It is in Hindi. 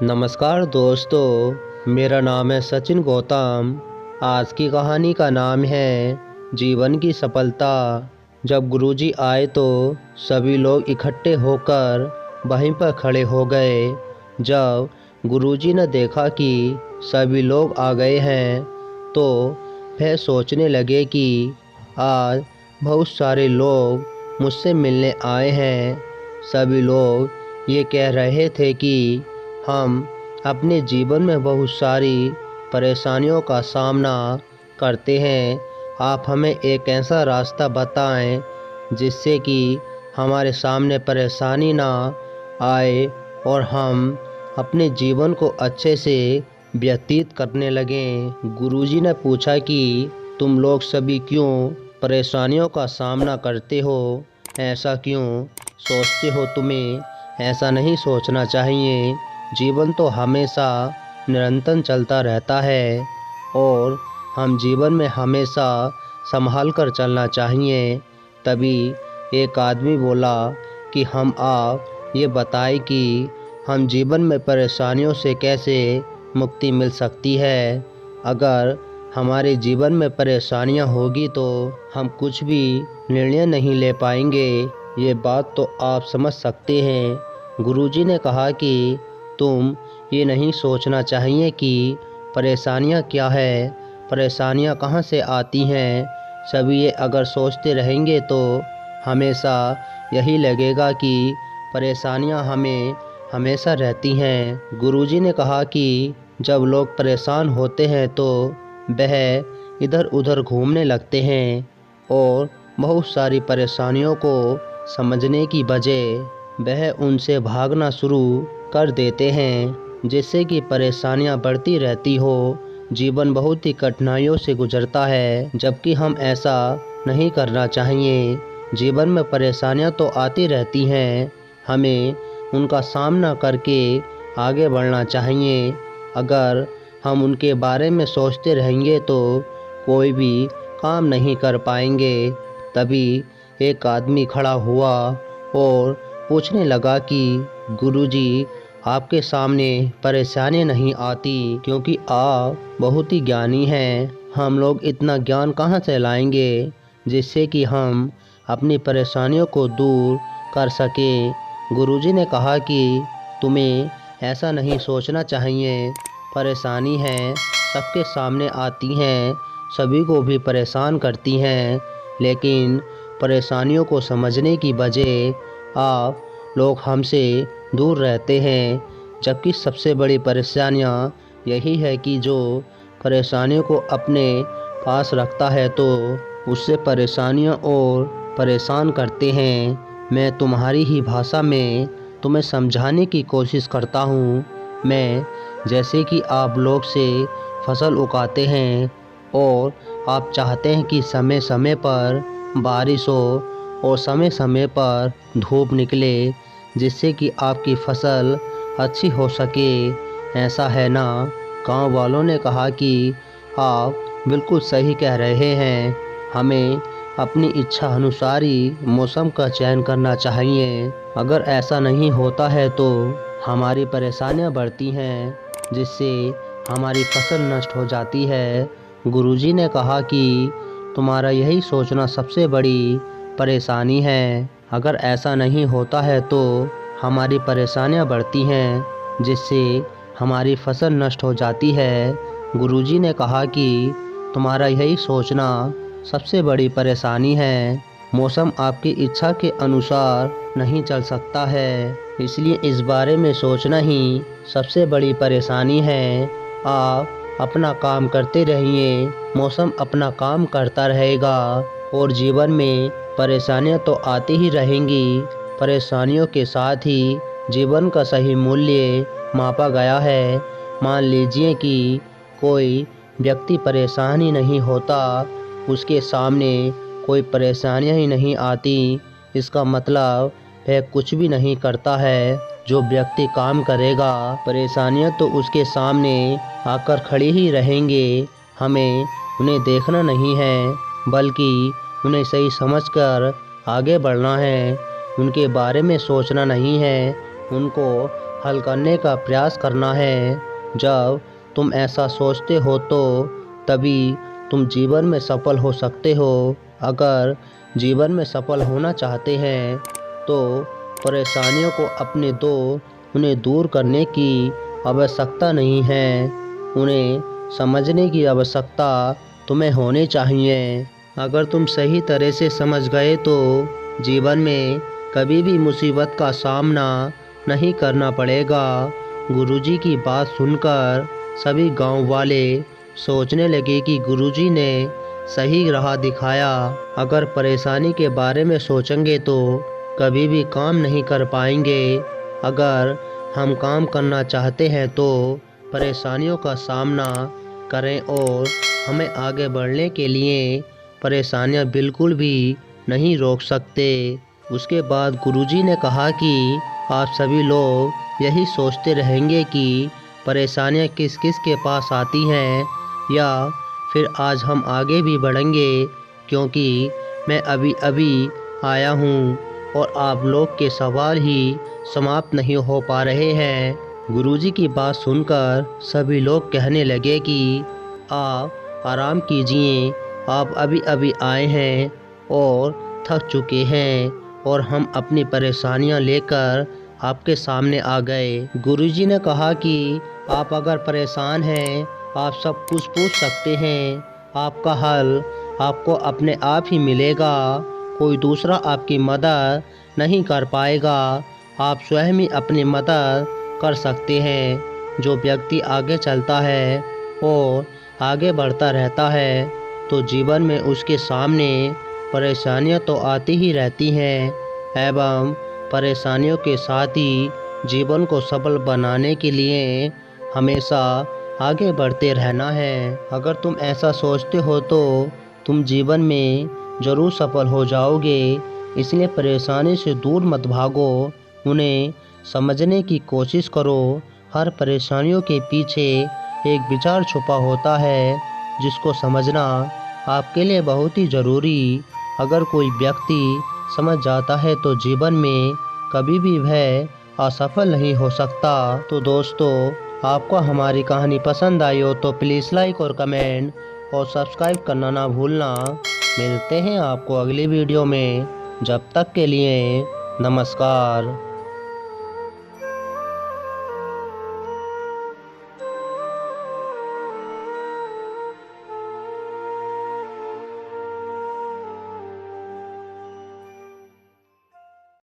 नमस्कार दोस्तों, मेरा नाम है सचिन गौतम। आज की कहानी का नाम है जीवन की सफलता। जब गुरुजी आए तो सभी लोग इकट्ठे होकर वहीं पर खड़े हो गए। जब गुरुजी ने देखा कि सभी लोग आ गए हैं तो वह सोचने लगे कि आज बहुत सारे लोग मुझसे मिलने आए हैं। सभी लोग ये कह रहे थे कि हम अपने जीवन में बहुत सारी परेशानियों का सामना करते हैं। आप हमें एक ऐसा रास्ता बताएं जिससे कि हमारे सामने परेशानी ना आए और हम अपने जीवन को अच्छे से व्यतीत करने लगें। गुरुजी ने पूछा कि तुम लोग सभी क्यों परेशानियों का सामना करते हो? ऐसा क्यों सोचते हो? तुम्हें ऐसा नहीं सोचना चाहिए। जीवन तो हमेशा निरंतर चलता रहता है और हम जीवन में हमेशा संभाल कर चलना चाहिए। तभी एक आदमी बोला कि हम आप ये बताएं कि हम जीवन में परेशानियों से कैसे मुक्ति मिल सकती है। अगर हमारे जीवन में परेशानियां होगी तो हम कुछ भी निर्णय नहीं ले पाएंगे। ये बात तो आप समझ सकते हैं। गुरुजी ने कहा कि तुम ये नहीं सोचना चाहिए कि परेशानियां क्या है, परेशानियां कहाँ से आती हैं। सभी ये अगर सोचते रहेंगे तो हमेशा यही लगेगा कि परेशानियां हमें हमेशा रहती हैं। गुरुजी ने कहा कि जब लोग परेशान होते हैं तो वह इधर उधर घूमने लगते हैं और बहुत सारी परेशानियों को समझने की बजाय वह उनसे भागना शुरू कर देते हैं, जिससे कि परेशानियां बढ़ती रहती हो। जीवन बहुत ही कठिनाइयों से गुजरता है, जबकि हम ऐसा नहीं करना चाहिए। जीवन में परेशानियां तो आती रहती हैं, हमें उनका सामना करके आगे बढ़ना चाहिए। अगर हम उनके बारे में सोचते रहेंगे तो कोई भी काम नहीं कर पाएंगे। तभी एक आदमी खड़ा हुआ और पूछने लगा कि गुरुजी, आपके सामने परेशानी नहीं आती क्योंकि आप बहुत ही ज्ञानी हैं। हम लोग इतना ज्ञान कहाँ से लाएंगे जिससे कि हम अपनी परेशानियों को दूर कर सकें। गुरुजी ने कहा कि तुम्हें ऐसा नहीं सोचना चाहिए। परेशानी है सबके सामने आती हैं, सभी को भी परेशान करती हैं, लेकिन परेशानियों को समझने की बजाय आप लोग हमसे दूर रहते हैं। जबकि सबसे बड़ी परेशानियां यही है कि जो परेशानियों को अपने पास रखता है तो उससे परेशानियां और परेशान करते हैं। मैं तुम्हारी ही भाषा में तुम्हें समझाने की कोशिश करता हूँ। मैं जैसे कि आप लोग से फसल उगाते हैं और आप चाहते हैं कि समय समय पर बारिश हो और समय समय पर धूप निकले, जिससे कि आपकी फसल अच्छी हो सके। ऐसा है ना? गांव वालों ने कहा कि आप बिल्कुल सही कह रहे हैं। हमें अपनी इच्छा अनुसार ही मौसम का चयन करना चाहिए। अगर ऐसा नहीं होता है तो हमारी परेशानियां बढ़ती हैं, जिससे हमारी फसल नष्ट हो जाती है। गुरुजी ने कहा कि तुम्हारा यही सोचना सबसे बड़ी परेशानी है। अगर ऐसा नहीं होता है तो हमारी परेशानियां बढ़ती हैं, जिससे हमारी फसल नष्ट हो जाती है। गुरुजी ने कहा कि तुम्हारा यही सोचना सबसे बड़ी परेशानी है। मौसम आपकी इच्छा के अनुसार नहीं चल सकता है, इसलिए इस बारे में सोचना ही सबसे बड़ी परेशानी है। आप अपना काम करते रहिए, मौसम अपना काम करता रहेगा और जीवन में परेशानियां तो आती ही रहेंगी। परेशानियों के साथ ही जीवन का सही मूल्य मापा गया है। मान लीजिए कि कोई व्यक्ति परेशान ही नहीं होता, उसके सामने कोई परेशानियां ही नहीं आती, इसका मतलब वह कुछ भी नहीं करता है। जो व्यक्ति काम करेगा, परेशानियां तो उसके सामने आकर खड़ी ही रहेंगे। हमें उन्हें देखना नहीं है, बल्कि उन्हें सही समझकर आगे बढ़ना है। उनके बारे में सोचना नहीं है, उनको हल करने का प्रयास करना है। जब तुम ऐसा सोचते हो तो तभी तुम जीवन में सफल हो सकते हो। अगर जीवन में सफल होना चाहते हैं तो परेशानियों को अपने दो उन्हें दूर करने की आवश्यकता नहीं है, उन्हें समझने की आवश्यकता तुम्हें होनी चाहिए। अगर तुम सही तरह से समझ गए तो जीवन में कभी भी मुसीबत का सामना नहीं करना पड़ेगा। गुरुजी की बात सुनकर सभी गांव वाले सोचने लगे कि गुरुजी ने सही राह दिखाया। अगर परेशानी के बारे में सोचेंगे तो कभी भी काम नहीं कर पाएंगे। अगर हम काम करना चाहते हैं तो परेशानियों का सामना करें और हमें आगे बढ़ने के लिए परेशानियां बिल्कुल भी नहीं रोक सकते। उसके बाद गुरुजी ने कहा कि आप सभी लोग यही सोचते रहेंगे कि परेशानियां किस किस के पास आती हैं, या फिर आज हम आगे भी बढ़ेंगे, क्योंकि मैं अभी अभी आया हूँ और आप लोग के सवाल ही समाप्त नहीं हो पा रहे हैं। गुरुजी की बात सुनकर सभी लोग कहने लगे कि आप आराम कीजिए, आप अभी अभी आए हैं और थक चुके हैं और हम अपनी परेशानियां लेकर आपके सामने आ गए। गुरुजी ने कहा कि आप अगर परेशान हैं आप सब कुछ पूछ सकते हैं, आपका हल आपको अपने आप ही मिलेगा, कोई दूसरा आपकी मदद नहीं कर पाएगा, आप स्वयं ही अपनी मदद कर सकते हैं। जो व्यक्ति आगे चलता है और आगे बढ़ता रहता है तो जीवन में उसके सामने परेशानियां तो आती ही रहती हैं, एवं परेशानियों के साथ ही जीवन को सफल बनाने के लिए हमेशा आगे बढ़ते रहना है। अगर तुम ऐसा सोचते हो तो तुम जीवन में ज़रूर सफल हो जाओगे। इसलिए परेशानी से दूर मत भागो, उन्हें समझने की कोशिश करो। हर परेशानियों के पीछे एक विचार छुपा होता है जिसको समझना आपके लिए बहुत ही ज़रूरी। अगर कोई व्यक्ति समझ जाता है तो जीवन में कभी भी वह असफल नहीं हो सकता। तो दोस्तों, आपको हमारी कहानी पसंद आई हो तो प्लीज़ लाइक और कमेंट और सब्सक्राइब करना ना भूलना। मिलते हैं आपको अगली वीडियो में, जब तक के लिए नमस्कार।